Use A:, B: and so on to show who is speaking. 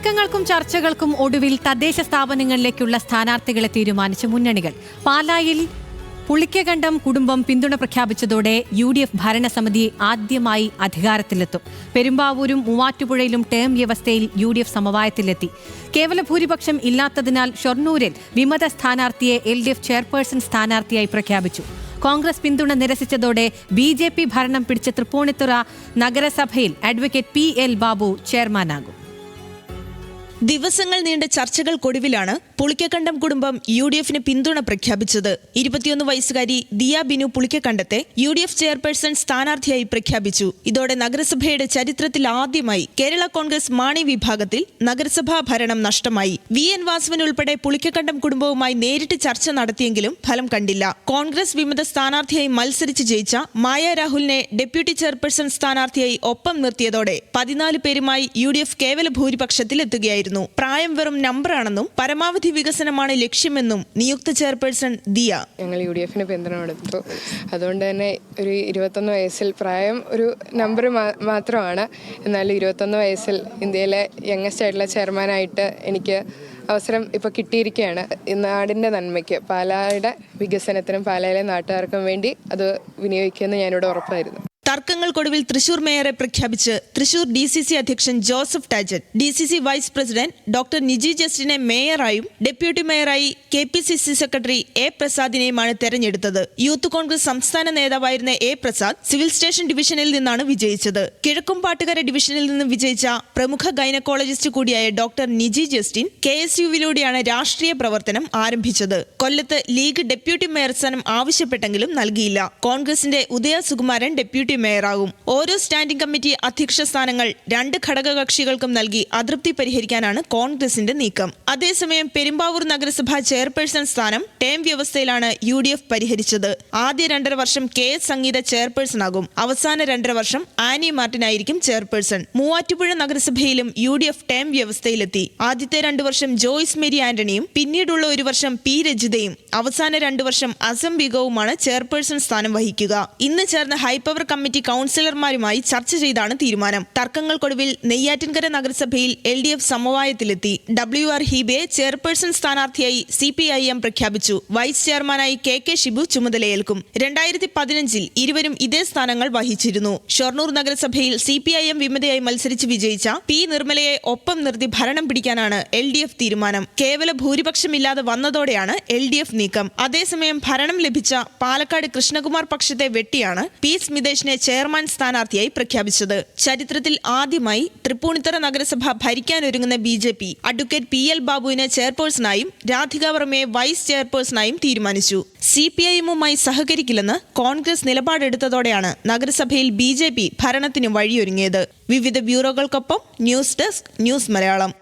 A: തർക്കങ്ങൾക്കും ചർച്ചകൾക്കും ഒടുവിൽ തദ്ദേശ സ്ഥാപനങ്ങളിലേക്കുള്ള സ്ഥാനാർത്ഥികളെ തീരുമാനിച്ച മുന്നണികൾ. പാലായിൽ പുളിക്കകണ്ടം കുടുംബം പിന്തുണ പ്രഖ്യാപിച്ചതോടെ UDF ഭരണസമിതി ആദ്യമായി അധികാരത്തിലെത്തും. പെരുമ്പാവൂരും മൂവാറ്റുപുഴയിലും ടേം വ്യവസ്ഥയിൽ UDF സമവായത്തിലെത്തി. കേവല ഭൂരിപക്ഷം ഇല്ലാത്തതിനാൽ ഷൊർണൂരിൽ വിമത സ്ഥാനാർത്ഥിയെ LDF ചെയർപേഴ്സൺ സ്ഥാനാർത്ഥിയായി പ്രഖ്യാപിച്ചു. കോൺഗ്രസ് പിന്തുണ നിരസിച്ചതോടെ BJP ഭരണം പിടിച്ച തൃപ്പൂണിത്തുറ നഗരസഭയിൽ അഡ്വക്കേറ്റ് PL ബാബു ചെയർമാനാകും.
B: ദിവസങ്ങൾ നീണ്ട ചർച്ചകൾക്കൊടുവിലാണ് പുളിക്കക്കണ്ടം കുടുംബം UDFന് പിന്തുണ പ്രഖ്യാപിച്ചത്. 21 വയസ്സുകാരി ദിയ ബിനു പുളിക്കക്കണ്ടത്തെ UDF ചെയർപേഴ്സൺ സ്ഥാനാർത്ഥിയായി പ്രഖ്യാപിച്ചു. ഇതോടെ നഗരസഭയുടെ ചരിത്രത്തിൽ ആദ്യമായി കേരള കോൺഗ്രസ് മാണി വിഭാഗത്തിൽ നഗരസഭാ ഭരണം നഷ്ടമായി. VN വാസവൻ ഉൾപ്പെടെ പുളിക്കക്കണ്ടം കുടുംബവുമായി നേരിട്ട് ചർച്ച നടത്തിയെങ്കിലും ഫലം കണ്ടില്ല. കോൺഗ്രസ് വിമത സ്ഥാനാർത്ഥിയായി മത്സരിച്ച് ജയിച്ച മായ രാഹുലിനെ ഡെപ്യൂട്ടി ചെയർപേഴ്സൺ സ്ഥാനാർത്ഥിയായി ഒപ്പം നിർത്തിയതോടെ 14 പേരുമായി UDF കേവല ഭൂരിപക്ഷത്തിലെത്തുകയായിരുന്നു. പ്രായം വെറും നമ്പറാണെന്നും പരമാവധി വികസനമാണ് ലക്ഷ്യമെന്നും നിയുക്ത ചെയർപേഴ്സൺ ദിയ.
C: ഞങ്ങൾ UDFന് പിന്തുണ കൊടുത്തു. അതുകൊണ്ട് തന്നെ ഒരു 21 വയസ്സിൽ പ്രായം ഒരു നമ്പർ മാത്രമാണ്. എന്നാലും 21 വയസ്സിൽ ഇന്ത്യയിലെ യങ്ങസ്റ്റ് ആയിട്ടുള്ള ചെയർമാനായിട്ട് എനിക്ക് അവസരം ഇപ്പോൾ കിട്ടിയിരിക്കുകയാണ്. നാടിൻ്റെ നന്മയ്ക്ക്, പാലായുടെ വികസനത്തിനും പാലായിലെ നാട്ടുകാർക്കും വേണ്ടി അത് വിനിയോഗിക്കുമെന്ന് ഞാനിവിടെ ഉറപ്പായിരുന്നു.
B: തർക്കങ്ങൾക്കൊടുവിൽ തൃശൂർ മേയറെ പ്രഖ്യാപിച്ച് തൃശൂർ DCC അധ്യക്ഷൻ Joseph Tajet, DCC vice president doctor Niji ജസ്റ്റിനെ മേയറായും ഡെപ്യൂട്ടി മേയറായി KPCC സെക്രട്ടറി A പ്രസാദിനെയുമാണ് തെരഞ്ഞെടുത്തത്. യൂത്ത് കോൺഗ്രസ് സംസ്ഥാന നേതാവായിരുന്ന A പ്രസാദ് സിവിൽ സ്റ്റേഷൻ ഡിവിഷനിൽ നിന്നാണ് വിജയിച്ചത്. കിഴക്കുംപാട്ടുകര ഡിവിഷനിൽ നിന്ന് വിജയിച്ച പ്രമുഖ ഗൈനക്കോളജിസ്റ്റ് കൂടിയായ ഡോക്ടർ നിജി ജസ്റ്റിൻ KSUവിലൂടെയാണ് രാഷ്ട്രീയ പ്രവർത്തനം ആരംഭിച്ചത്. കൊല്ലത്ത് ലീഗ് ഡെപ്യൂട്ടി മേയർ സ്ഥാനം ആവശ്യപ്പെട്ടെങ്കിലും നൽകിയില്ല. കോൺഗ്രസിന്റെ ഉദയ സുകുമാരൻ ഡെപ്യൂട്ടി മേയറാകും. ഓരോ സ്റ്റാൻഡിംഗ് കമ്മിറ്റി അധ്യക്ഷ സ്ഥാനങ്ങൾ 2 ഘടകകക്ഷികൾക്കും നൽകി അതൃപ്തി പരിഹരിക്കാനാണ് കോൺഗ്രസിന്റെ നീക്കം. അതേസമയം പെരുമ്പാവൂർ നഗരസഭാ ചെയർപേഴ്സൺ സ്ഥാനം ടേം വ്യവസ്ഥയിലാണ് UDF പരിഹരിച്ചത്. ആദ്യ 2.5 വർഷം KS സംഗീത ചെയർപേഴ്സൺ ആകും. അവസാന 2.5 വർഷം ആനി മാർട്ടിൻ ആയിരിക്കും ചെയർപേഴ്സൺ. മൂവാറ്റുപുഴ നഗരസഭയിലും UDF ടേം വ്യവസ്ഥയിലെത്തി. ആദ്യത്തെ 2 വർഷം ജോയ്സ് മേരി ആന്റണിയും പിന്നീടുള്ള 1 വർഷം P രജിതയും അവസാന 2 വർഷം അസം ബീഗവുമാണ് ചെയർപേഴ്സൺ സ്ഥാനം വഹിക്കുക. ഇന്ന് ചേർന്ന ഹൈപ്പവർ കമ്മിറ്റി കൗൺസിലർമാരുമായി ചർച്ച ചെയ്താണ് തീരുമാനം. തർക്കങ്ങൾക്കൊടുവിൽ നെയ്യാറ്റിൻകര നഗരസഭയിൽ LDF സമവായത്തിലെത്തി. WR ഹീബയെ ചെയർപേഴ്സൺ സ്ഥാനാർത്ഥിയായി CPIM പ്രഖ്യാപിച്ചു. വൈസ് ചെയർമാനായി KK ഷിബു ചുമതലയേൽക്കും. 2015 ഇരുവരും ഇതേ സ്ഥാനങ്ങൾ വഹിച്ചിരുന്നു. ഷൊർണൂർ നഗരസഭയിൽ CPIM വിമതയായി മത്സരിച്ച് വിജയിച്ച P നിർമ്മലയെ ഒപ്പം നിർത്തി ഭരണം പിടിക്കാനാണ് LDF തീരുമാനം. കേവല ഭൂരിപക്ഷമില്ലാതെ വന്നതോടെയാണ് LDF നീക്കം. അതേസമയം ഭരണം ലഭിച്ച പാലക്കാട് കൃഷ്ണകുമാർ പക്ഷത്തെ വെട്ടിയാണ് P സ്മിതേഷിനെ ചെയർമാൻ സ്ഥാനാർത്ഥിയായി പ്രഖ്യാപിച്ചത്. ചരിത്രത്തിൽ ആദ്യമായി തൃപ്പൂണിത്തുറ നഗരസഭ ഭരിക്കാനൊരുങ്ങുന്ന BJP അഡ്വക്കേറ്റ് PL ബാബുവിനെ ചെയർപേഴ്സണായും രാധിക വർമ്മയെ വൈസ് ചെയർപേഴ്സണായും തീരുമാനിച്ചു. CPIMുമായി സഹകരിക്കില്ലെന്ന് കോൺഗ്രസ് നിലപാടെടുത്തതോടെയാണ് നഗരസഭയിൽ BJP ഭരണത്തിന് വഴിയൊരുങ്ങിയത്. വിവിധ ബ്യൂറോകൾക്കൊപ്പം ന്യൂസ് ഡെസ്ക്, ന്യൂസ് മലയാളം.